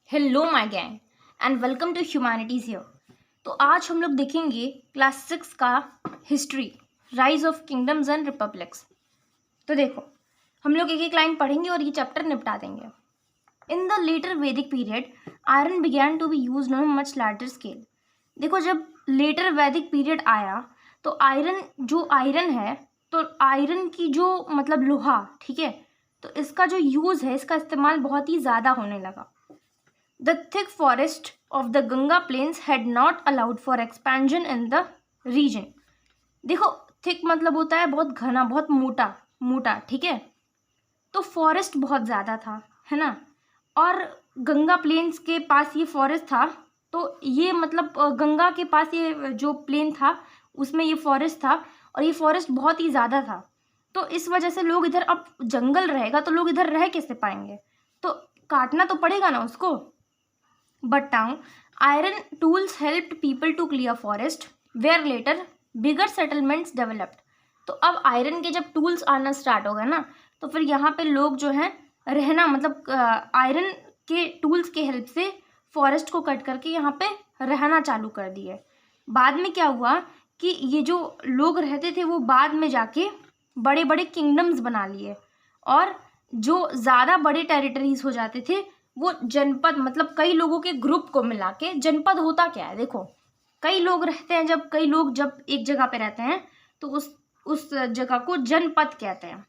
Hello my gang and welcome to humanities here. तो आज हम लोग देखेंगे क्लास 6 का history, rise of kingdoms and republics. तो देखो, हम लोग एक एक लाइन पढ़ेंगे और ये चैप्टर निपटा देंगे। In the later Vedic period iron began to be used on much larger scale. देखो, जब लेटर वैदिक पीरियड आया तो आयरन है, तो आयरन की जो मतलब लोहा, ठीक है, तो इसका जो यूज़ है, इसका इस्तेमाल बहुत ही ज़्यादा होने लगा। The thick forest of the Ganga plains had not allowed for expansion in the region. देखो, थिक मतलब होता है बहुत घना, बहुत मोटा मोटा, ठीक है। तो फॉरेस्ट बहुत ज़्यादा था, है ना। और गंगा प्लेन्स के पास ये फॉरेस्ट था, तो ये मतलब गंगा के पास ये जो प्लेन था उसमें ये फॉरेस्ट था, और ये फॉरेस्ट बहुत ही ज़्यादा था। तो इस वजह से लोग इधर, अब जंगल रहेगा तो लोग इधर रह कैसे पाएंगे, तो काटना तो पड़ेगा ना उसको। But now, iron tools helped people to clear forest, where later bigger settlements developed. तो अब आयरन के जब टूल्स आना स्टार्ट हो गए ना, तो फिर यहाँ पे लोग जो हैं रहना, मतलब आयरन के टूल्स के हेल्प से फॉरेस्ट को कट करके यहाँ पे रहना चालू कर दिए। बाद में क्या हुआ कि ये जो लोग रहते थे वो बाद में जाके बड़े बड़े किंगडम्स बना लिए, और जो ज़्यादा बड़े टेरिटरीज हो जाते थे वो जनपद, मतलब कई लोगों के ग्रुप को मिला के जनपद होता क्या है। देखो, कई लोग रहते हैं, जब कई लोग जब एक जगह पे रहते हैं तो उस जगह को जनपद कहते हैं।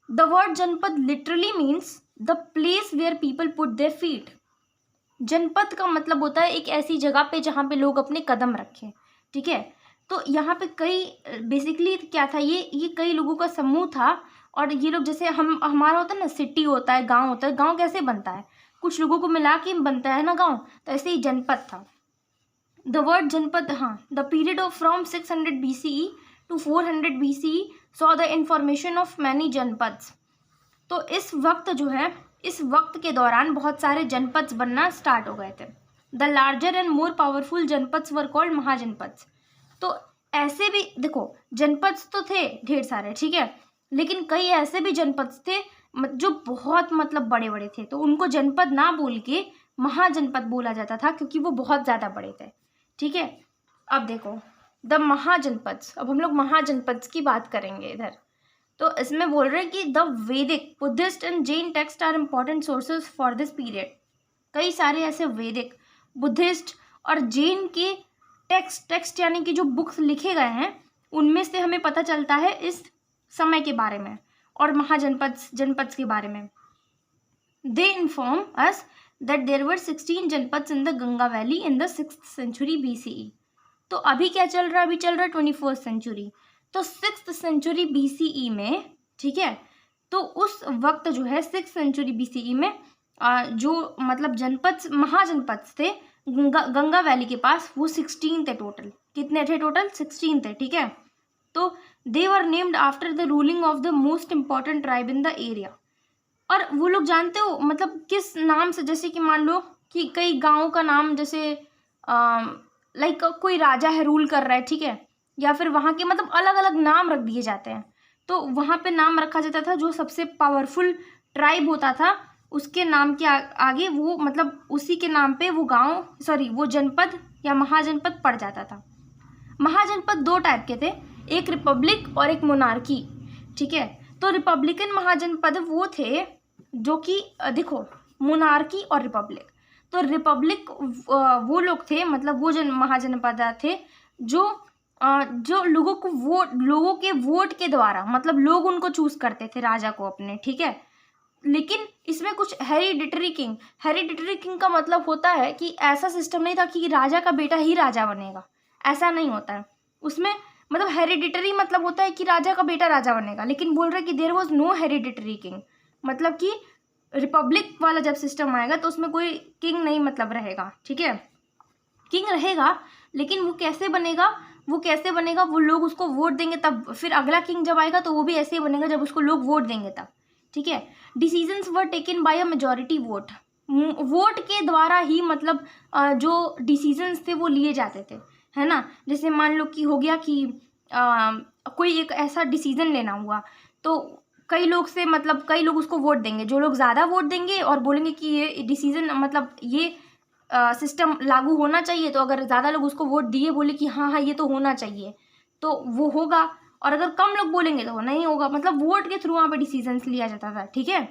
The word janapada literally means the place where people put their feet. Janapada का मतलब होता है एक ऐसी जगह पे जहाँ पे लोग अपने कदम रखें, ठीक है। तो यहाँ पे कई, बेसिकली क्या था, ये कई लोगों का समूह था, और ये लोग, जैसे हमारा होता है ना, सिटी होता है, गांव होता है, गांव कैसे बनता है, कुछ लोगों को मिला के बनता है ना गांव, तो ऐसे ही जनपद था। द वर्ड जनपद, हाँ, the period of from 600 BCE to 400 BCE saw the information of many janapadas. तो इस वक्त जो है, इस वक्त के दौरान बहुत सारे जनपद्स बनना स्टार्ट हो गए थे। The larger and more powerful janapadas were called mahajanapadas. तो ऐसे भी देखो, जनपद्स तो थे ढेर सारे, ठीक है, लेकिन कई ऐसे भी जनपद थे जो बहुत मतलब बड़े बड़े थे, तो उनको जनपद ना बोल के महाजनपद बोला जाता था, क्योंकि वो बहुत ज़्यादा बड़े थे, ठीक है। अब देखो, द महाजनपद्स, अब हम लोग महाजनपद्स की बात करेंगे इधर। तो इसमें बोल रहे हैं कि the Vedic, Buddhist and Jain texts are important sources for this period. कई सारे ऐसे वैदिक, बुद्धिस्ट और जैन के टेक्स्ट यानी कि जो बुक्स लिखे गए हैं, उनमें से हमें पता चलता है इस समय के बारे में और जनपद्स के बारे में। They inform us that there were 16 janapadas in the Ganga valley in the 6th century BCE। तो अभी क्या चल रहा है, अभी चल रहा है 21st century, तो 6th century BCE में, ठीक है, तो उस वक्त जो है 6th century BCE में जो मतलब जनपद, महाजनपद थे गंगा वैली के पास, वो 16 थे टोटल। कितने थे टोटल? 16 थे, ठीक है। तो they were named after the ruling of the most important tribe in the area. और वो लोग जानते हो मतलब किस नाम से, जैसे कि मान लो कि कई गाँव का नाम, जैसे लाइक कोई राजा है, रूल कर रहा है, ठीक है, या फिर वहाँ के मतलब अलग अलग नाम रख दिए जाते हैं। तो वहाँ पे नाम रखा जाता था जो सबसे पावरफुल ट्राइब होता था, उसके नाम के आगे वो मतलब उसी के नाम पे वो गाँव, सॉरी वो जनपद या महाजनपद पड़ जाता था। महाजनपद दो टाइप के थे, एक रिपब्लिक और एक मोनार्की, ठीक है। तो रिपब्लिकन महाजनपद वो थे जो कि देखो, मोनार्की और रिपब्लिक, तो रिपब्लिक वो लोग थे, मतलब वो जन महाजनपद थे जो लोगों के वोट के द्वारा, मतलब लोग उनको चूज करते थे राजा को अपने, ठीक है। लेकिन इसमें कुछ हेरिडिटरी किंग का मतलब होता है कि ऐसा सिस्टम नहीं था कि राजा का बेटा ही राजा बनेगा, ऐसा नहीं होता है उसमें। मतलब हेरिडिटरी मतलब होता है कि राजा का बेटा राजा बनेगा, लेकिन बोल रहे कि there was no hereditary king, मतलब कि रिपब्लिक वाला जब सिस्टम आएगा तो उसमें कोई किंग नहीं मतलब रहेगा, ठीक है। किंग रहेगा, लेकिन वो कैसे बनेगा, वो लोग उसको वोट देंगे तब, फिर अगला किंग जब आएगा तो वो भी ऐसे ही बनेगा जब उसको लोग वोट देंगे तब, ठीक है। Decisions were taken by a majority vote के द्वारा ही, मतलब जो डिसीजंस थे वो लिए जाते थे, है ना। जैसे मान लो कि हो गया कि कोई एक ऐसा डिसीजन लेना हुआ, तो कई लोग से मतलब कई लोग उसको वोट देंगे, जो लोग ज़्यादा वोट देंगे और बोलेंगे कि ये डिसीजन मतलब ये सिस्टम लागू होना चाहिए, तो अगर ज़्यादा लोग उसको वोट दिए बोले कि हाँ हाँ ये तो होना चाहिए तो वो होगा, और अगर कम लोग बोलेंगे तो वो नहीं होगा। मतलब वोट के थ्रू वहाँ पे डिसीजंस लिया जाता था, ठीक है।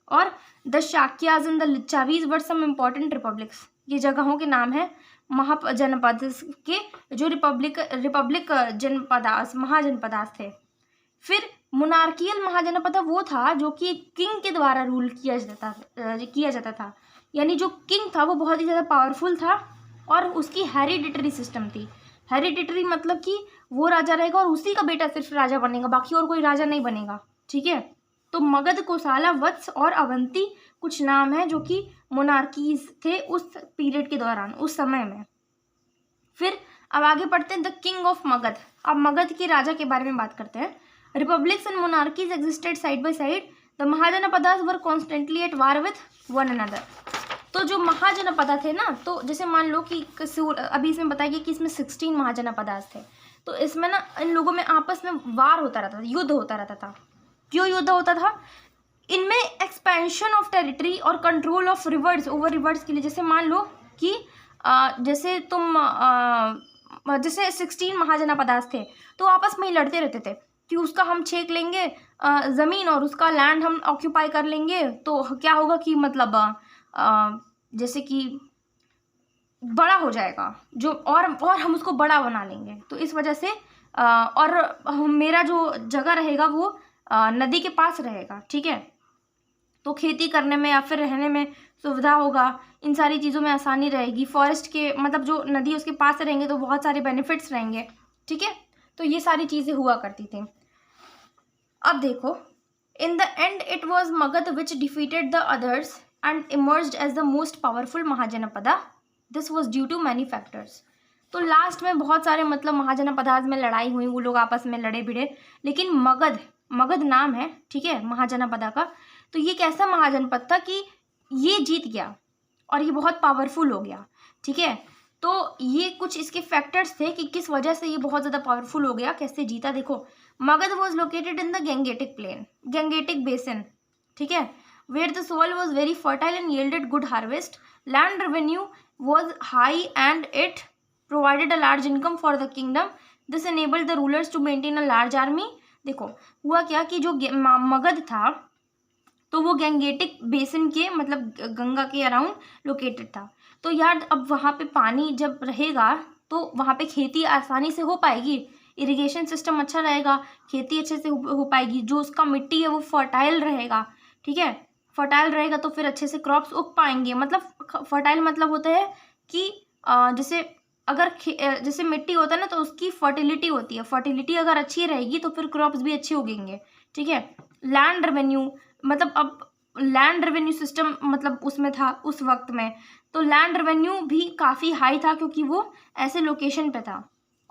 और the Shakyas and the Licchavis were some important republics, ये जगहों के नाम है महाजनपद के, जो रिपब्लिक जनपदास महाजनपदास थे। फिर मोनार्कियल महाजनपद वो था जो कि किंग के द्वारा रूल किया जाता था, यानी जो किंग था वो बहुत ही ज़्यादा पावरफुल था और उसकी हेरिडिटरी सिस्टम थी। हेरिडिटरी मतलब कि वो राजा रहेगा और उसी का बेटा सिर्फ राजा बनेगा, बाकी और कोई राजा नहीं बनेगा, ठीक है। तो मगध, कोसाला, वत्स और अवंती कुछ नाम हैं जो कि मोनार्कीज थे उस पीरियड के दौरान, उस समय में। फिर अब आगे पढ़ते हैं द किंग ऑफ मगध। अब मगध के राजा के बारे में बात करते हैं। Republics and monarchies existed side by side, the mahajanapadas were constantly at war with one another. तो जो महाजनपदा थे ना, तो जैसे मान लो कि अभी इसमें बताया कि इसमें 16 महाजनपदास थे, तो इसमें ना इन लोगों में आपस में वार होता रहता था, युद्ध होता रहता था। क्यों युद्ध होता था? इनमें एक्सपेंशन ऑफ टेरिटरी और control of reverse over reverse के लिए, जैसे मान लो कि जैसे तुम जैसे 16 महाजनपदास थे तो आपस में ही लड़ते रहते थे कि उसका हम छेक लेंगे ज़मीन और उसका लैंड हम ऑक्यूपाई कर लेंगे, तो क्या होगा कि मतलब जैसे कि बड़ा हो जाएगा जो, और हम उसको बड़ा बना लेंगे, तो इस वजह से और मेरा जो जगह रहेगा वो नदी के पास रहेगा, ठीक है। तो खेती करने में या फिर रहने में सुविधा होगा, इन सारी चीज़ों में आसानी रहेगी। फॉरेस्ट के मतलब जो नदी उसके पास रहेंगे तो बहुत सारे बेनिफिट्स रहेंगे, ठीक है। तो ये सारी चीज़ें हुआ करती थी। अब देखो, in the end it was Magadha which defeated the others and emerged as the most powerful mahajanapada. This was due to many factors. तो लास्ट में बहुत सारे मतलब महाजनपदास में लड़ाई हुई, वो लोग आपस में लड़े भिड़े, लेकिन मगध नाम है, ठीक है, महाजनपदा का। तो ये कैसा महाजनपद था कि ये जीत गया और ये बहुत पावरफुल हो गया, ठीक है। तो ये कुछ इसके फैक्टर्स थे कि किस वजह से ये बहुत ज़्यादा पावरफुल हो गया, कैसे जीता। देखो, Magadha was located in the Gangetic plain, Gangetic basin, ठीक है, where the soil was very fertile and yielded good harvest, land revenue was high and it provided a large income for the kingdom. This enabled the rulers to maintain a large army. देखो हुआ क्या कि जो मगध था तो वो Gangetic basin के मतलब गंगा के अराउंड लोकेटेड था। तो यार अब वहाँ पे पानी जब रहेगा तो वहाँ पे खेती आसानी से हो पाएगी, इरिगेशन सिस्टम अच्छा रहेगा, खेती अच्छे से हो पाएगी, जो उसका मिट्टी है वो फर्टाइल रहेगा, ठीक है। फर्टाइल रहेगा तो फिर अच्छे से क्रॉप्स उग पाएंगे। मतलब फर्टाइल मतलब होता है कि जैसे अगर जैसे मिट्टी होता है ना तो उसकी फर्टिलिटी होती है, फर्टिलिटी अगर अच्छी रहेगी तो फिर क्रॉप्स भी अच्छे उगेंगे, ठीक है। लैंड रेवेन्यू मतलब अब लैंड रेवेन्यू सिस्टम मतलब उसमें था उस वक्त में, तो लैंड रेवेन्यू भी काफ़ी हाई था क्योंकि वो ऐसे लोकेशन पे था,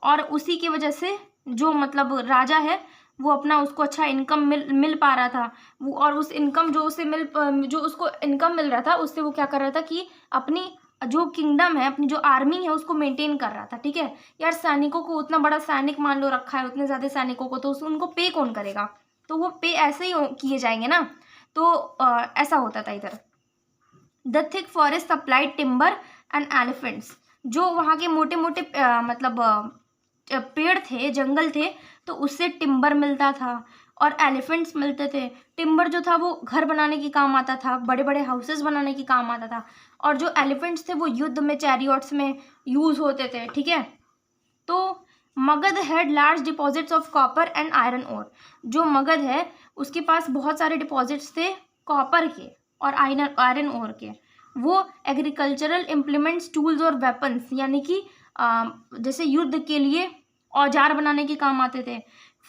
और उसी की वजह से जो मतलब राजा है वो अपना उसको अच्छा इनकम मिल पा रहा था वो, और उस इनकम जो उसको इनकम मिल रहा था उससे वो क्या कर रहा था कि अपनी जो किंगडम है, अपनी जो आर्मी है उसको मेंटेन कर रहा था, ठीक है। यार सैनिकों को, उतना बड़ा सैनिक मान लो रखा है, उतने ज़्यादा सैनिकों को, तो उनको पे कौन करेगा? तो वो पे ऐसे ही किए जाएंगे ना, तो ऐसा होता था इधर। The thick forest supplied timber and elephants, जो वहाँ के मोटे मोटे मतलब पेड़ थे, जंगल थे, तो उससे टिम्बर मिलता था और एलिफेंट्स मिलते थे। टिम्बर जो था वो घर बनाने के काम आता था, बड़े बड़े हाउसेस बनाने के काम आता था, और जो एलिफेंट्स थे वो युद्ध में, चैरियट्स में यूज़ होते थे, ठीक है। तो Magadha had large deposits of copper and iron ore, जो मगध है उसके पास बहुत सारे डिपॉजिट्स थे कॉपर के और आयरन ओर के। वो एग्रीकल्चरल इम्प्लीमेंट्स, टूल्स और वेपन्स, यानी कि जैसे युद्ध के लिए औजार बनाने के काम आते थे,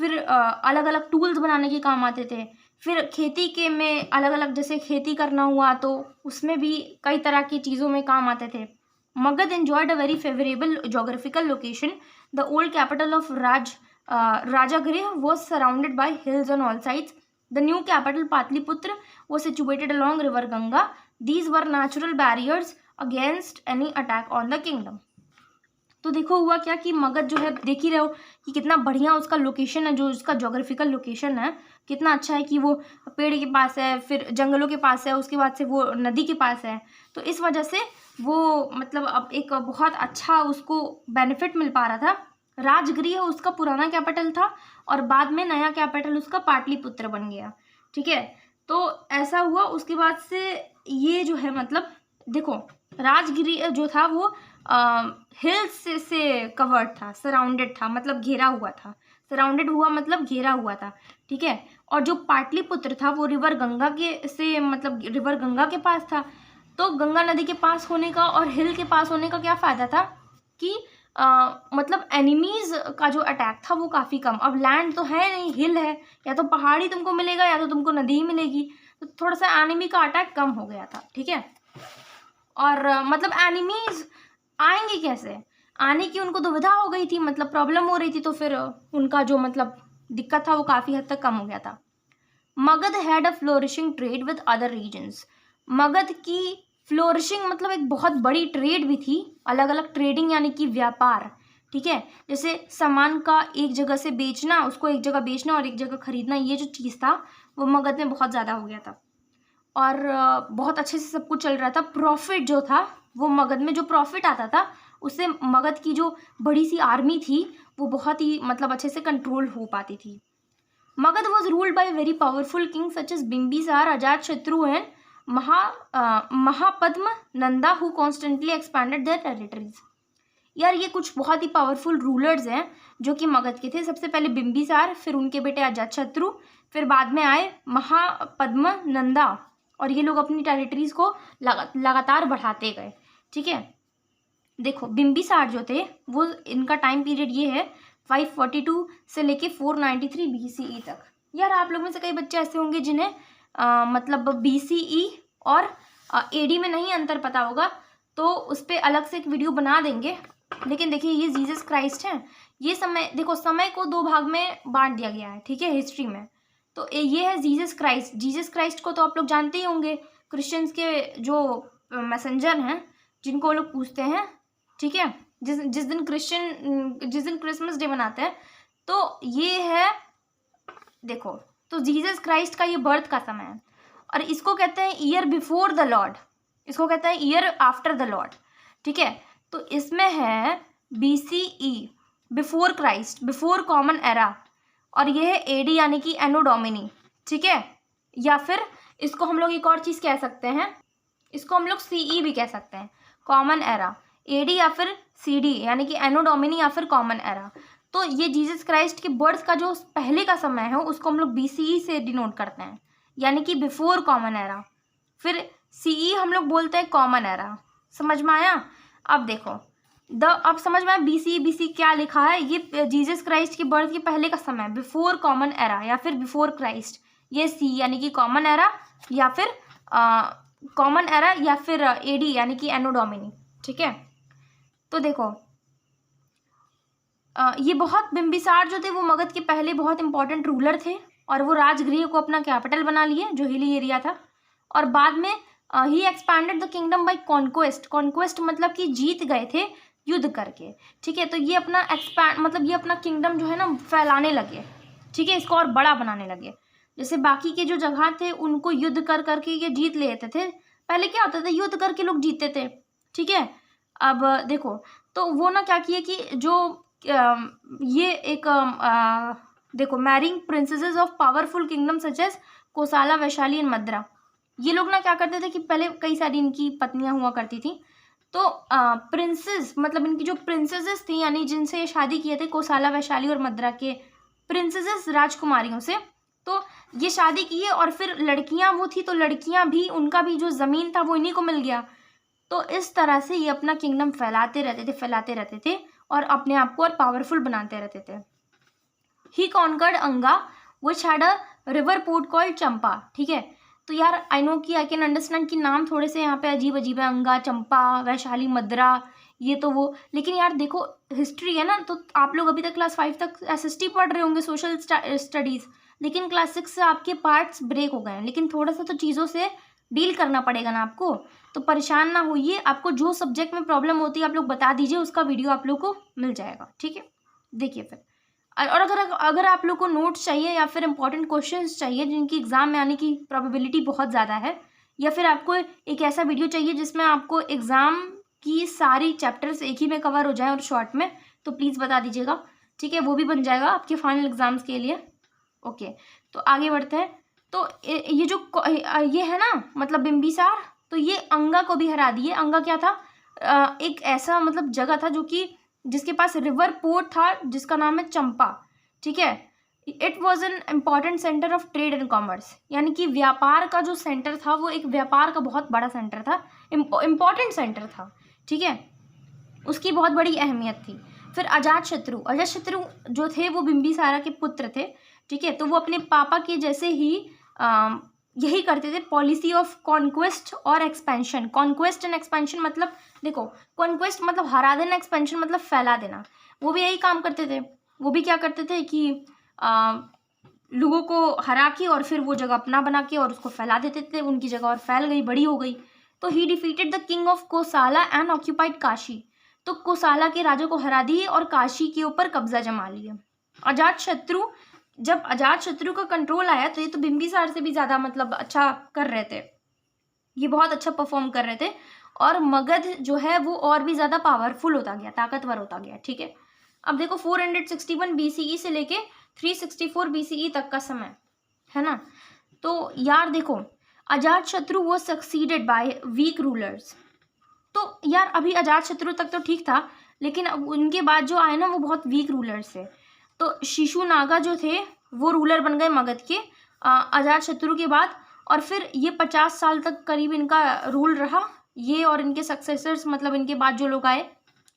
फिर अलग अलग टूल्स बनाने के काम आते थे, फिर खेती के में अलग अलग जैसे खेती करना हुआ तो उसमें भी कई तरह की चीज़ों में काम आते थे। Magadh enjoyed a very favorable geographical location. The old capital of Rajagriha was surrounded by hills on all sides. The new capital Patliputra was situated along river Ganga. These were natural barriers against any attack on the kingdom. तो देखो हुआ क्या कि मगध जो है, देख ही रहे हो कि कितना बढ़िया उसका लोकेशन है, जो उसका जोग्राफिकल लोकेशन है, कितना अच्छा है कि वो पेड़ के पास है, फिर जंगलों के पास है, उसके बाद से वो नदी के पास है। तो इस वजह से वो मतलब अब एक बहुत अच्छा उसको बेनिफिट मिल पा रहा था। राजगृह उसका पुराना कैपिटल था और बाद में नया कैपिटल उसका पाटलिपुत्र बन गया। ठीक है, तो ऐसा हुआ। उसके बाद से ये जो है मतलब देखो, राजगृह जो था वो हिल्स से कवर्ड था, सराउंडेड था, मतलब घेरा हुआ था। सराउंडेड हुआ मतलब घेरा हुआ था। ठीक है, और जो पाटलिपुत्र था वो रिवर गंगा के से मतलब रिवर गंगा के पास था। तो गंगा नदी के पास होने का और हिल के पास होने का क्या फ़ायदा था कि मतलब एनिमीज़ का जो अटैक था वो काफ़ी कम। अब लैंड तो है नहीं, हिल है, या तो पहाड़ी तुमको मिलेगा या तो तुमको नदी ही मिलेगी। तो थोड़ा सा एनिमी का अटैक कम हो गया था। ठीक है, और मतलब एनिमीज़ आएंगे कैसे, आने की उनको दुविधा हो गई थी, मतलब प्रॉब्लम हो रही थी। तो फिर उनका जो मतलब दिक्कत था वो काफ़ी हद तक कम हो गया था। Magadha had a flourishing trade with other regions. Magadha की फ्लोरिशिंग मतलब एक बहुत बड़ी ट्रेड भी थी, अलग अलग ट्रेडिंग यानी कि व्यापार। ठीक है, जैसे सामान का एक जगह से बेचना, उसको एक जगह बेचना और एक जगह खरीदना, ये जो चीज़ था वो मगध में बहुत ज़्यादा हो गया था और बहुत अच्छे से सब कुछ चल रहा था। प्रॉफिट जो था वो मगध में जो प्रॉफिट आता था उससे मगध की जो बड़ी सी आर्मी थी वो बहुत ही मतलब अच्छे से कंट्रोल हो पाती थी। Magadha was ruled by very powerful king such as Bimbisara, Ajatashatru and Mahapadma Nanda who constantly expanded their territories. यार ये कुछ बहुत ही पावरफुल रूलर्स हैं जो कि मगध के थे। सबसे पहले बिम्बिसार, फिर उनके बेटे अजातशत्रु, फिर बाद में आए महापद्म नंदा, और ये लोग अपनी टेरिटरीज को लगातार बढ़ाते गए। ठीक है, देखो बिम्बिसार जो थे वो, इनका टाइम पीरियड ये है 542 से लेके 493 BCE तक। यार आप लोग में से कई बच्चे ऐसे होंगे जिन्हें मतलब BCE और AD में नहीं अंतर पता होगा, तो उस पर अलग से एक वीडियो बना देंगे। लेकिन देखिए ये जीसस क्राइस्ट है। ये समय देखो, समय को दो भाग में बांट दिया गया है। ठीक है, हिस्ट्री में। तो ये है जीसस क्राइस्ट। जीसस क्राइस्ट को तो आप लोग जानते ही होंगे, क्रिश्चियंस के जो मैसेंजर हैं, जिनको वो लोग पूछते हैं। ठीक है, जिस दिन क्रिसमस डे मनाते हैं, तो ये है देखो, तो जीसस क्राइस्ट का ये बर्थ का समय है और इसको कहते हैं ईयर बिफोर द लॉर्ड, इसको कहते हैं ईयर आफ्टर द लॉर्ड। ठीक है, तो इसमें है BCE, before Christ, before common era, और ये है AD यानी कि एनो डोमिनी। ठीक है, या फिर इसको हम लोग एक और चीज़ कह सकते हैं, इसको हम लोग CE भी कह सकते हैं, कॉमन एरा। AD या फिर CD यानी कि एनो डोमिनी या फिर कॉमन एरा। तो ये जीसस क्राइस्ट के बर्थ का जो पहले का समय है उसको हम लोग BCE से डिनोट करते हैं, यानी कि बिफोर कॉमन एरा। फिर CE हम लोग बोलते हैं कॉमन एरा। समझ में आया? अब देखो अब समझ में आया BC क्या लिखा है। ये जीसस क्राइस्ट की बर्थ के पहले का समय, बिफोर कॉमन एरा या फिर बिफोर क्राइस्ट, ये C यानी कि कॉमन एरा या फिर कॉमन एरा या फिर AD यानी कि एनो डोमिनी। ठीक है, तो देखो ये बहुत, बिम्बिसार जो थे वो मगध के पहले बहुत इंपॉर्टेंट रूलर थे और वो राजगृह को अपना कैपिटल बना लिए जो हिली एरिया था। और बाद में he expanded the kingdom by conquest. Conquest मतलब कि जीत गए थे युद्ध करके। ठीक है, तो ये अपना एक्सपैंड मतलब ये अपना किंगडम जो है ना फैलाने लगे। ठीक है, इसको और बड़ा बनाने लगे। जैसे बाकी के जो जगह थे उनको युद्ध कर करके ये जीत लेते थे। पहले क्या होता था, युद्ध करके लोग जीतते थे। ठीक है, अब देखो तो वो ना क्या किए कि जो ये एक देखो, marrying princesses of powerful kingdom such as Kosala, Vaishali and Madra. ये लोग ना क्या करते थे कि पहले कई सारी इनकी पत्नियां हुआ करती थी। तो प्रिंसेस मतलब इनकी जो प्रिंसेसेस थी यानी जिनसे ये शादी किए थे, कोसाला, वैशाली और मद्रा के प्रिंसेसेस राजकुमारियों से, तो ये शादी किए और फिर लड़कियां वो थी तो लड़कियां भी, उनका भी जो ज़मीन था वो इन्हीं को मिल गया। तो इस तरह से ये अपना किंगडम फैलाते रहते थे और अपने आप को और पावरफुल बनाते रहते थे। He conquered Anga which had a river port called Champa. ठीक है, तो यार आई नो कि आई कैन अंडरस्टैंड कि नाम थोड़े से यहाँ पे अजीब अजीब है, अंगा, चंपा, वैशाली, मद्रा, ये तो वो। लेकिन यार देखो हिस्ट्री है ना, तो आप लोग अभी तक क्लास 5 तक SST पढ़ रहे होंगे, सोशल स्टडीज़, लेकिन क्लास 6 से आपके पार्ट्स ब्रेक हो गए हैं। लेकिन थोड़ा सा तो चीज़ों से डील करना पड़ेगा ना आपको, तो परेशान ना होइए। आपको जो सब्जेक्ट में प्रॉब्लम होती है आप लोग बता दीजिए, उसका वीडियो आप लोग को मिल जाएगा। ठीक है, देखिए फिर और अगर आप लोग को नोट्स चाहिए या फिर इंपॉर्टेंट क्वेश्चंस चाहिए जिनकी एग्ज़ाम में आने की प्रोबेबिलिटी बहुत ज़्यादा है, या फिर आपको एक ऐसा वीडियो चाहिए जिसमें आपको एग्ज़ाम की सारी चैप्टर्स एक ही में कवर हो जाए और शॉर्ट में, तो प्लीज़ बता दीजिएगा, ठीक है। वो भी बन जाएगा आपके फाइनल एग्ज़ाम्स के लिए। ओके, तो आगे बढ़ते हैं। तो ये जो ये है ना मतलब बिम्बिसार, तो ये अंगा को भी हरा दिए। अंगा क्या था? एक ऐसा मतलब जगह था जो कि जिसके पास रिवर पोर्ट था जिसका नाम है चंपा, ठीक है। It was an important centre of trade and commerce, यानी कि व्यापार का जो सेंटर था वो एक व्यापार का बहुत बड़ा सेंटर था, इम्पॉर्टेंट सेंटर था, ठीक है। उसकी बहुत बड़ी अहमियत थी। फिर अजातशत्रु जो थे वो बिम्बिसारा के पुत्र थे, ठीक है। तो वो अपने पापा के जैसे ही यही करते थे, पॉलिसी ऑफ कॉन्क्वेस्ट और एक्सपेंशन। कॉन्क्वेस्ट एंड एक्सपेंशन मतलब देखो, कॉन्क्वेस्ट मतलब हरा देना, एक्सपेंशन मतलब फैला देना। वो भी यही काम करते थे। वो भी क्या करते थे कि लोगों को हरा के और फिर वो जगह अपना बना के और उसको फैला देते थे, उनकी जगह और फैल गई, बड़ी हो गई। तो ही defeated the king of कोसाला and occupied Kashi. तो कोसाला के राजा को हरा दिए और काशी के ऊपर कब्जा जमा लिया। जब अजातशत्रु का कंट्रोल आया तो ये तो बिम्बिसार से भी ज़्यादा मतलब अच्छा कर रहे थे, ये बहुत अच्छा परफॉर्म कर रहे थे। और मगध जो है वो और भी ज़्यादा पावरफुल होता गया, ताकतवर होता गया, ठीक है। अब देखो 461 BCE से लेके 364 BCE तक का समय है ना। तो यार देखो, अजातशत्रु वो सक्सीडेड बाय वीक रूलर्स। तो यार अभी अजातशत्रु तक तो ठीक था, लेकिन अब उनके बाद जो आए ना वो बहुत वीक रूलर्स थे। तो शिशुनागा जो थे वो रूलर बन गए मगध के अजातशत्रु के बाद। और फिर ये 50 साल तक करीब इनका रूल रहा, ये और इनके सक्सेसर्स, मतलब इनके बाद जो लोग आए,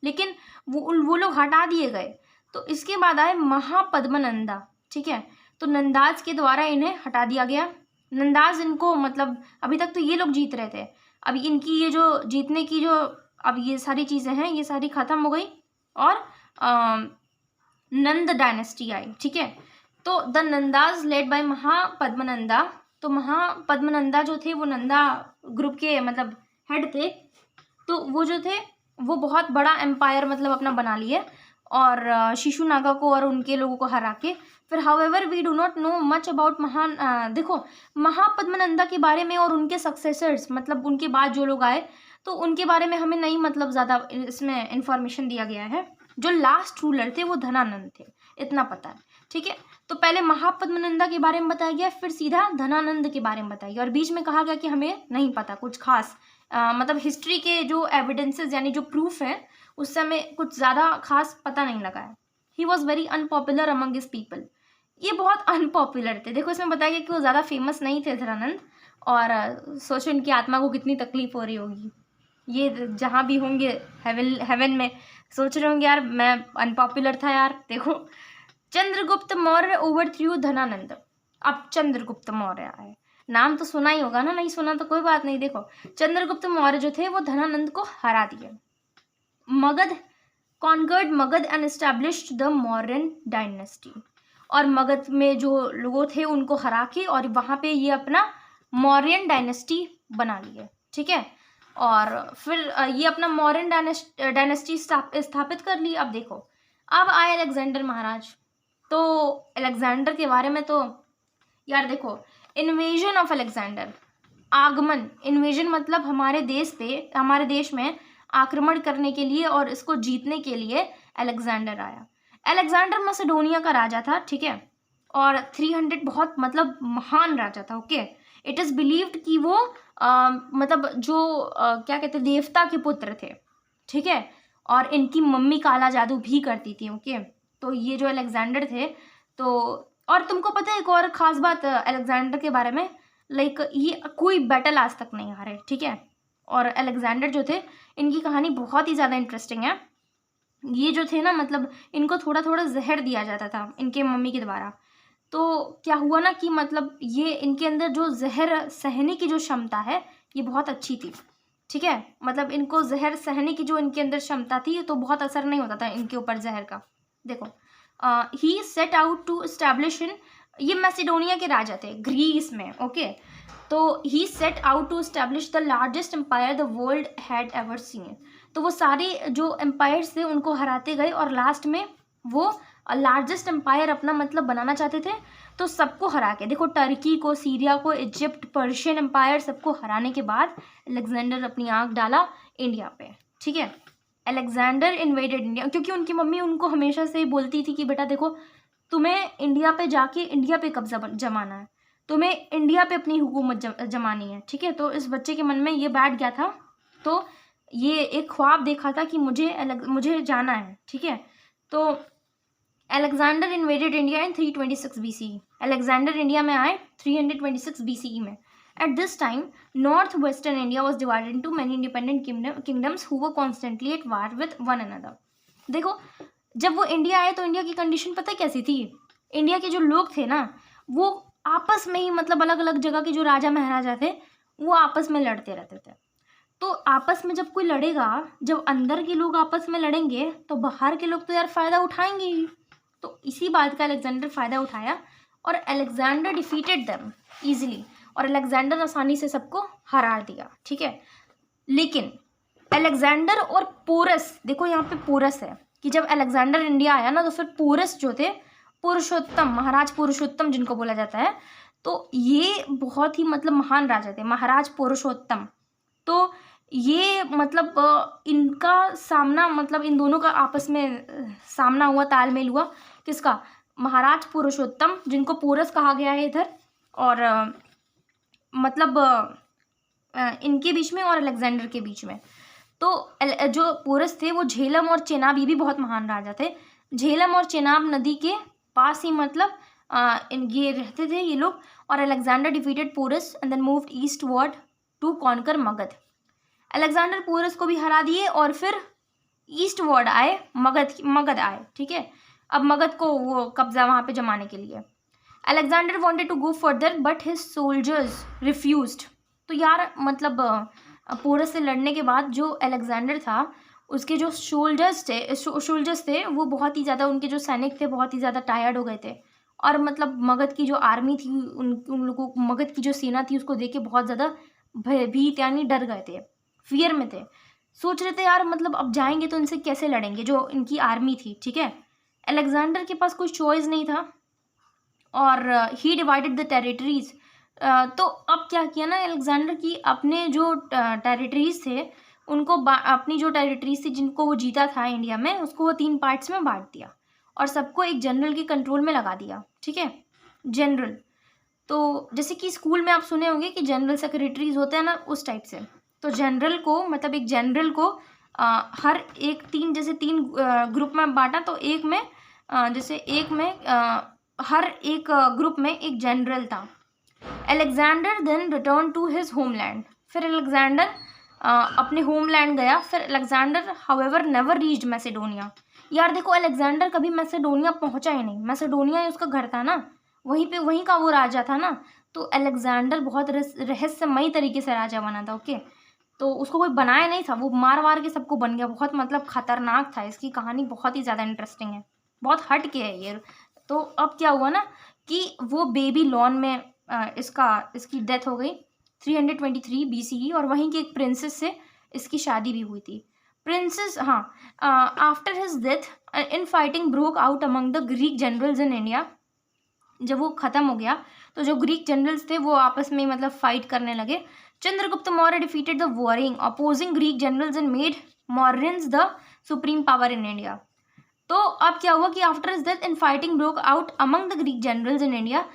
लेकिन वो लोग हटा दिए गए। तो इसके बाद आए महापद्मनंदा, ठीक है। तो नंदाज के द्वारा इन्हें हटा दिया गया। नंदाज इनको मतलब अभी तक तो ये लोग जीत रहे थे, अभी इनकी ये जो जीतने की जो अब ये सारी चीज़ें हैं ये सारी ख़त्म हो गई और नंद डायनेस्टी आई, ठीक है। तो द नंदाज लेड बाय महापद्मनंदा। तो महापद्मनंदा जो थे वो नंदा ग्रुप के मतलब हेड थे। तो वो जो थे वो बहुत बड़ा एम्पायर मतलब अपना बना लिए और शिशुनागा को और उनके लोगों को हरा के। फिर however we do not know much about देखो महापद्मनंदा के बारे में और उनके सक्सेसर्स मतलब उनके बाद जो लोग आए तो उनके बारे में हमें नहीं मतलब ज़्यादा इसमें इंफॉर्मेशन दिया गया है। जो लास्ट रूलर थे वो धनानंद थे, इतना पता है, ठीक है। तो पहले महापद्मनंदा के बारे में बताया गया, फिर सीधा धनानंद के बारे में बताया गया और बीच में कहा गया कि हमें नहीं पता कुछ खास मतलब हिस्ट्री के जो एविडेंसेस यानी जो प्रूफ है उस समय कुछ ज़्यादा खास पता नहीं लगा है। He was very unpopular among his people. ये बहुत अनपॉपुलर थे। देखो इसमें बताया गया कि वो ज़्यादा फेमस नहीं थे धनानंद, और सोचो इनकी आत्मा को कितनी तकलीफ हो रही होगी, ये जहाँ भी होंगे हेवन में सोच रहे होंगे यार मैं अनपॉपुलर था यार। देखो चंद्रगुप्त मौर्य ओवरथ्रू धनानंद। अब चंद्रगुप्त मौर्य आए, नाम तो सुना ही होगा ना, नहीं सुना तो कोई बात नहीं। देखो चंद्रगुप्त मौर्य जो थे वो धनानंद को हरा दिए। Magadha conquered Magadha and established the Mauryan dynasty. और मगध में जो लोग थे उनको हरा के और वहाँ पे ये अपना मौर्यन डायनेस्टी बना लिए, ठीक है। और फिर ये अपना मौर्यन डायनेस्टी स्थापित कर ली। अब देखो अब आए अलेक्जेंडर महाराज। तो अलेक्जेंडर के बारे में तो यार देखो, इन्वेजन ऑफ अलेक्जेंडर, आगमन, इन्वेजन मतलब हमारे देश में आक्रमण करने के लिए और इसको जीतने के लिए अलेक्जेंडर आया। अलेक्जेंडर मैसेडोनिया का राजा था, ठीक है। और 300 बहुत मतलब महान राजा था, ओके। इट इज़ बिलीव्ड कि वो मतलब जो क्या कहते हैं देवता के पुत्र थे, ठीक है। और इनकी मम्मी काला जादू भी करती थी, ओके। तो ये जो अलेक्जेंडर थे तो और तुमको पता है एक और ख़ास बात अलेक्जेंडर के बारे में, लाइक ये कोई बैटल आज तक नहीं हारे, ठीक है। और अलेक्जेंडर जो थे इनकी कहानी बहुत ही ज़्यादा इंटरेस्टिंग है। ये जो थे ना मतलब इनको थोड़ा थोड़ा जहर दिया जाता था इनके मम्मी के द्वारा। तो क्या हुआ ना कि मतलब ये इनके अंदर जो जहर सहने की जो क्षमता है ये बहुत अच्छी थी, ठीक है। मतलब इनको जहर सहने की जो इनके अंदर क्षमता थी तो बहुत असर नहीं होता था इनके ऊपर जहर का। देखो he set out to establish in, ये मैसेडोनिया के राजा थे ग्रीस में, ओके। तो he set out to establish the largest empire the world had ever seen. तो वो सारे जो एम्पायर्स थे उनको हराते गए और लास्ट में वो लार्जेस्ट एम्पायर अपना मतलब बनाना चाहते थे। तो सबको हरा के, देखो टर्की को, सीरिया को, इजिप्ट, पर्शियन एम्पायर, सबको हराने के बाद अलेक्जेंडर अपनी आंख डाला इंडिया पे। ठीक है, अलेक्जेंडर इन्वेडेड इंडिया, क्योंकि उनकी मम्मी उनको हमेशा से बोलती थी कि बेटा देखो, तुम्हें इंडिया पे जाके इंडिया पे कब्जा जमाना है, तुम्हें इंडिया पे अपनी हुकूमत जमानी है। ठीक है, तो इस बच्चे के मन में ये बैठ गया था, तो ये एक ख्वाब देखा था कि मुझे जाना है। ठीक है, तो Alexander invaded India in 326 BCE। Alexander India में आए 326 BCE में। At this time, northwestern India was divided into many independent kingdoms who were constantly at war with one another। देखो, जब वो इंडिया आए तो इंडिया की कंडीशन पता है कैसी थी? इंडिया के जो लोग थे ना, वो आपस में ही मतलब अलग अलग जगह के जो राजा महाराजा थे वो आपस में लड़ते रहते थे। तो आपस में जब कोई लड़ेगा, जब अंदर के लोग आपस में लड़ेंगे तो बाहर के लोग तो यार फ़ायदा उठाएंगे ही। तो इसी बात का अलेक्जेंडर फ़ायदा उठाया और अलेक्जेंडर डिफीटेड देम ईजिली, और अलेक्जेंडर आसानी से सबको हरा दिया। ठीक है, लेकिन अलेक्जेंडर और पोरस, देखो यहाँ पे पोरस है कि जब अलेक्जेंडर इंडिया आया ना तो फिर पोरस जो थे, पुरुषोत्तम, महाराज पुरुषोत्तम जिनको बोला जाता है, तो ये बहुत ही मतलब महान राजा थे, महाराज पुरुषोत्तम। तो ये मतलब इनका सामना, मतलब इन दोनों का आपस में सामना हुआ, तालमेल हुआ, किसका? महाराज पुरुषोत्तम, जिनको पोरस कहा गया है इधर, और मतलब इनके बीच में और अलेक्जेंडर के बीच में। तो जो पोरस थे वो झेलम और चेनाब, ये भी बहुत महान राजा थे। झेलम और चेनाब नदी के पास ही मतलब ये रहते थे ये लोग। और Alexander defeated Porus and then moved eastward to conquer Magadha. Alexander Porus को भी हरा दिए और फिर ईस्टवर्ड आए, मगध आए। ठीक है, अब मगध को वो कब्जा वहाँ पे जमाने के लिए। Alexander wanted to go further but his soldiers refused. तो यार मतलब पोरस से लड़ने के बाद जो अलेक्जेंडर था, उसके जो सोल्जर्स थे वो बहुत ही ज़्यादा, उनके जो सैनिक थे बहुत ही ज़्यादा टायर्ड हो गए थे। और मतलब मगध की जो आर्मी थी, उन लोगों को, मगध की जो सेना थी उसको देख के बहुत ज़्यादा भयभीत, यानी डर गए थे, फियर में थे। सोच रहे थे यार मतलब अब जाएंगे तो इनसे कैसे लड़ेंगे, जो इनकी आर्मी थी। ठीक है, अलेक्जेंडर के पास कुछ चॉइस नहीं था और ही डिवाइडेड द टेरिटरीज। तो अब क्या किया ना अलेक्जेंडर की, अपने जो टेरिटरीज थे उनको, अपनी जो टेरिटरीज थी जिनको वो जीता था इंडिया में, उसको वो 3 पार्ट्स में बांट दिया और सबको एक जनरल के कंट्रोल में लगा दिया। ठीक है, जनरल, तो जैसे कि स्कूल में आप सुने होंगे कि जनरल सेक्रेटरीज होते हैं ना, उस टाइप से। तो जनरल को, मतलब एक जनरल को हर एक 3 ग्रुप में बांटा। तो एक में जैसे एक में हर एक ग्रुप में एक जनरल था। Alexander then return to his homeland. फिर अलेक्जेंडर अपने होमलैंड गया। फिर Alexander however never reached Macedonia. यार देखो, अलेक्जेंडर कभी मैसेडोनिया पहुंचा ही नहीं। मैसेडोनिया ही उसका घर था ना, वहीं का वो राजा था ना। तो अलेक्जेंडर बहुत रहस्यमयी तरीके से राजा बना था। ओके, तो उसको कोई बनाया नहीं था, वो मार के सबको बन गया। बहुत मतलब खतरनाक था, इसकी कहानी बहुत ही ज़्यादा इंटरेस्टिंग है, बहुत हट के है ये। तो अब क्या हुआ ना कि वो बेबीलोन में इसकी डेथ हो गई 323 BCE, और वहीं की एक प्रिंसेस से इसकी शादी भी हुई थी। प्रिंसेस, हाँ, after his death in fighting broke out among the Greek generals in India. जब वो ख़त्म हो गया तो जो ग्रीक जनरल्स थे वो आपस में मतलब फाइट करने लगे। Chandragupta Maurya defeated the warring opposing Greek generals and made Mauryans the supreme power in India. तो अब क्या हुआ कि after his death in fighting broke out among the Greek generals in India.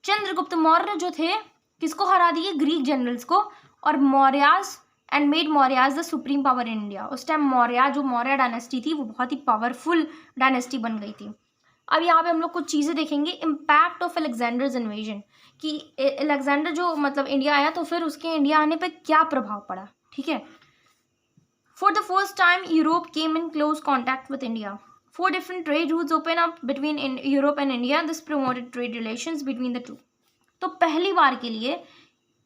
Chandragupta Maurya जो थे किसको हरा दिए? ग्रीक जनरल्स को, और Mauryas and made Mauryas the supreme power in India. उस टाइम मौर्य, जो मौर्य डायनेस्टी थी, वो बहुत ही पावरफुल डायनेस्टी बन गई थी। अब यहाँ पे हम लोग कुछ चीज़ें देखेंगे। इम्पैक्ट ऑफ अलेक्जेंडर्स इन्वेजन, कि अलेक्जेंडर जो मतलब इंडिया आया तो फिर उसके इंडिया आने पे क्या प्रभाव पड़ा। ठीक है, for the first time Europe came in close contact with India. 4 different trade routes open up between Europe and India. This promoted trade relations between the two. तो पहली बार के लिए,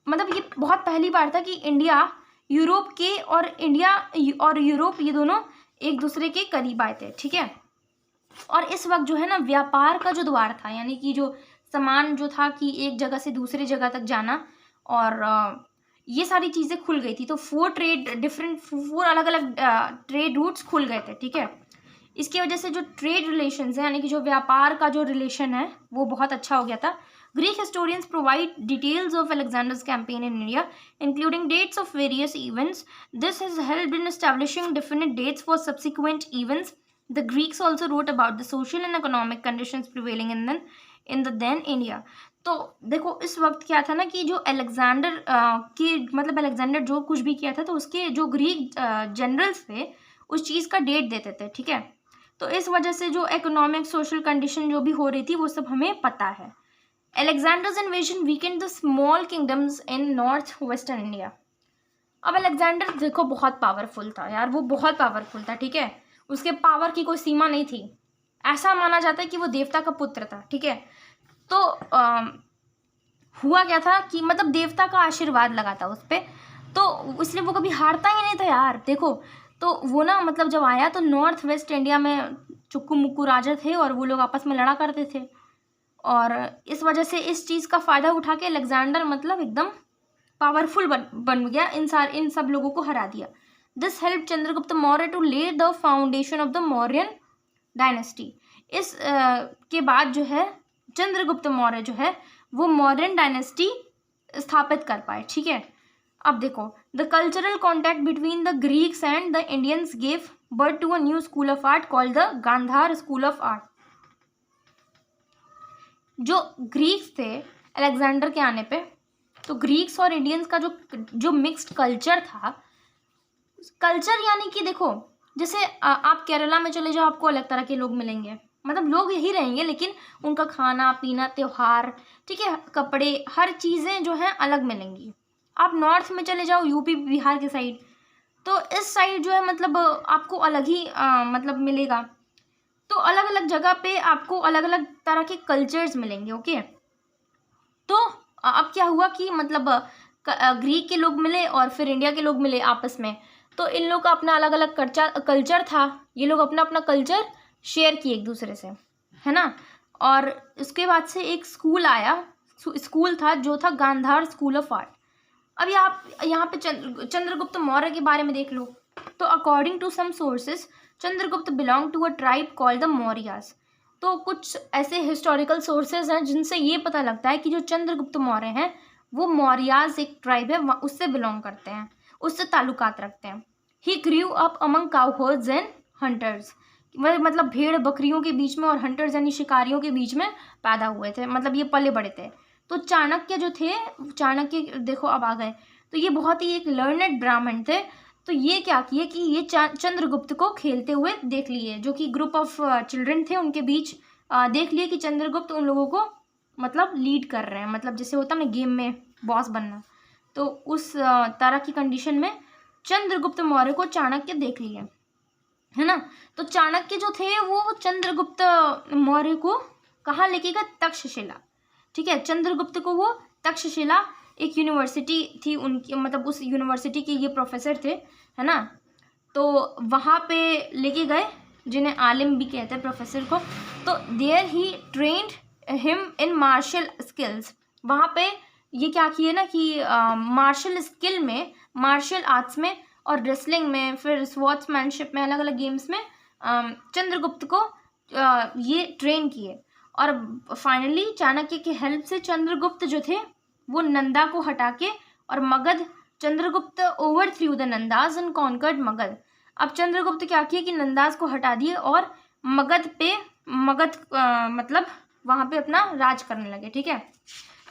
मतलब ये बहुत पहली बार था कि इंडिया, यूरोप के और इंडिया और यूरोप ये दोनों एक दूसरे के करीब आए थे। ठीक है, और इस वक्त जो है ना व्यापार का जो द्वार था, यानी कि जो सामान जो था कि एक जगह से दूसरी जगह तक जाना, और ये सारी चीज़ें खुल गई थी। तो 4 अलग अलग ट्रेड रूट्स खुल गए थे। ठीक है, इसकी वजह से जो ट्रेड रिलेशंस है, यानी कि जो व्यापार का जो रिलेशन है वो बहुत अच्छा हो गया था। Greek historians provide details of Alexander's campaign in India, including dates of various events. This has helped in establishing definite dates for subsequent events. The Greeks also wrote about the social and economic conditions prevailing in the then India. तो देखो इस वक्त क्या था ना कि जो Alexander की मतलब अलेक्जेंडर जो कुछ भी किया था तो उसके जो ग्रीक जनरल्स थे उस चीज़ का डेट देते थे, ठीक है। तो इस वजह से जो इकोनॉमिक सोशल कंडीशन जो भी हो रही थी वो सब हमें पता है। Alexander's invasion weakened the small kingdoms in north western India. अब अलेक्जेंडर देखो बहुत पावरफुल था यार, वो बहुत पावरफुल था, ठीक है। उसके पावर की कोई सीमा नहीं थी। ऐसा माना जाता है कि वो देवता का पुत्र था, ठीक है। तो हुआ क्या था कि मतलब देवता का आशीर्वाद लगा था उस पर, तो इसलिए वो कभी हारता ही नहीं था यार। देखो तो वो ना मतलब जब आया तो नॉर्थ वेस्ट इंडिया में चुक्कू मुक्कू राजा थे और वो लोग आपस में लड़ा करते थे, और इस वजह से इस चीज़ का फ़ायदा उठा के अलेक्जेंडर मतलब एकदम पावरफुल बन गया, इन सब लोगों को हरा दिया। This help Chandragupta Maurya to lay the foundation of the Mauryan dynasty. इस के बाद जो है चंद्रगुप्त मौर्य जो है वो मौर्यन डायनेस्टी स्थापित कर पाए, ठीक है। अब देखो the cultural contact between the Greeks and the Indians gave birth to a new school of art called the Gandhara school of art. जो ग्रीक्स थे अलेक्जेंडर के आने पे, तो ग्रीक्स और इंडियंस का जो मिक्स्ड कल्चर था, कल्चर यानी कि देखो जैसे आप केरला में चले जाओ आपको अलग तरह के लोग मिलेंगे, मतलब लोग यही रहेंगे लेकिन उनका खाना पीना त्योहार, ठीक है, कपड़े, हर चीज़ें जो हैं अलग मिलेंगी। आप नॉर्थ में चले जाओ यूपी बिहार के साइड, तो इस साइड जो है मतलब आपको अलग ही मतलब मिलेगा। तो अलग अलग जगह पे आपको अलग अलग तरह के कल्चर्स मिलेंगे, ओके। तो अब क्या हुआ कि मतलब ग्रीक के लोग मिले और फिर इंडिया के लोग मिले आपस में, तो इन लोग का अपना अलग अलग कल्चर था, ये लोग अपना अपना कल्चर शेयर किए एक दूसरे से, है ना। और उसके बाद से एक स्कूल आया, स्कूल था जो था गांधार स्कूल ऑफ आर्ट। अभी आप यहाँ पे चंद्रगुप्त मौर्य के बारे में देख लो। तो according to some sources Chandragupta belong to a tribe called the Mauryas. तो कुछ ऐसे हिस्टोरिकल सोर्सेज हैं जिनसे ये पता लगता है कि जो चंद्रगुप्त मौर्य हैं वो मौर्यास एक ट्राइब है, उससे बिलोंग करते हैं, उससे ताल्लुकात रखते हैं। He grew up among काउहर्ड्स and hunters, मतलब भेड़ बकरियों के बीच में और हंटर्स यानी शिकारियों के बीच में पैदा हुए थे, मतलब ये पले बड़े थे। तो चाणक्य जो थे, चाणक्य देखो अब आ गए, तो ये बहुत ही एक लर्नेड ब्राह्मण थे। तो ये क्या किए कि ये चंद्रगुप्त को खेलते हुए देख लिए, जो कि ग्रुप ऑफ चिल्ड्रन थे उनके बीच देख लिए कि चंद्रगुप्त उन लोगों को मतलब लीड कर रहे हैं, मतलब जैसे होता ना गेम में बॉस बनना, तो उस तरह की कंडीशन में चंद्रगुप्त मौर्य को चाणक्य देख लिए, है ना। तो चाणक्य जो थे वो चंद्रगुप्त मौर्य को कहाँ लेके गए, तक्षशिला, ठीक है। चंद्रगुप्त को वो तक्षशिला एक यूनिवर्सिटी थी उनकी, मतलब उस यूनिवर्सिटी के ये प्रोफेसर थे, है ना। तो वहाँ पे लेके गए, जिन्हें आलिम भी कहते हैं प्रोफेसर को। तो there he trained him in martial skills. वहाँ पे ये क्या किए ना कि मार्शल स्किल में, मार्शल आर्ट्स में और रेसलिंग में, फिर स्वॉर्ड्समैनशिप में, अलग अलग गेम्स में चंद्रगुप्त को ये ट्रेन किए। और फाइनली चाणक्य की हेल्प से चंद्रगुप्त जो थे वो नंदा को हटा के और Magadha, Chandragupta overthrew the Nandas and conquered Magadha. अब चंद्रगुप्त क्या किए कि नंदास को हटा दिए और मगध मतलब वहाँ पे अपना राज करने लगे, ठीक है।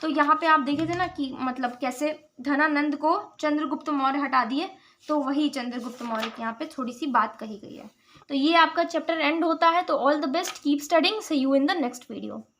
तो यहाँ पे आप देखे थे ना कि मतलब कैसे धनानंद को चंद्रगुप्त मौर्य हटा दिए, तो वही चंद्रगुप्त मौर्य की यहाँ पे थोड़ी सी बात कही गई है। तो ये आपका चैप्टर एंड होता है। तो all the best, keep studying, see you in the next video.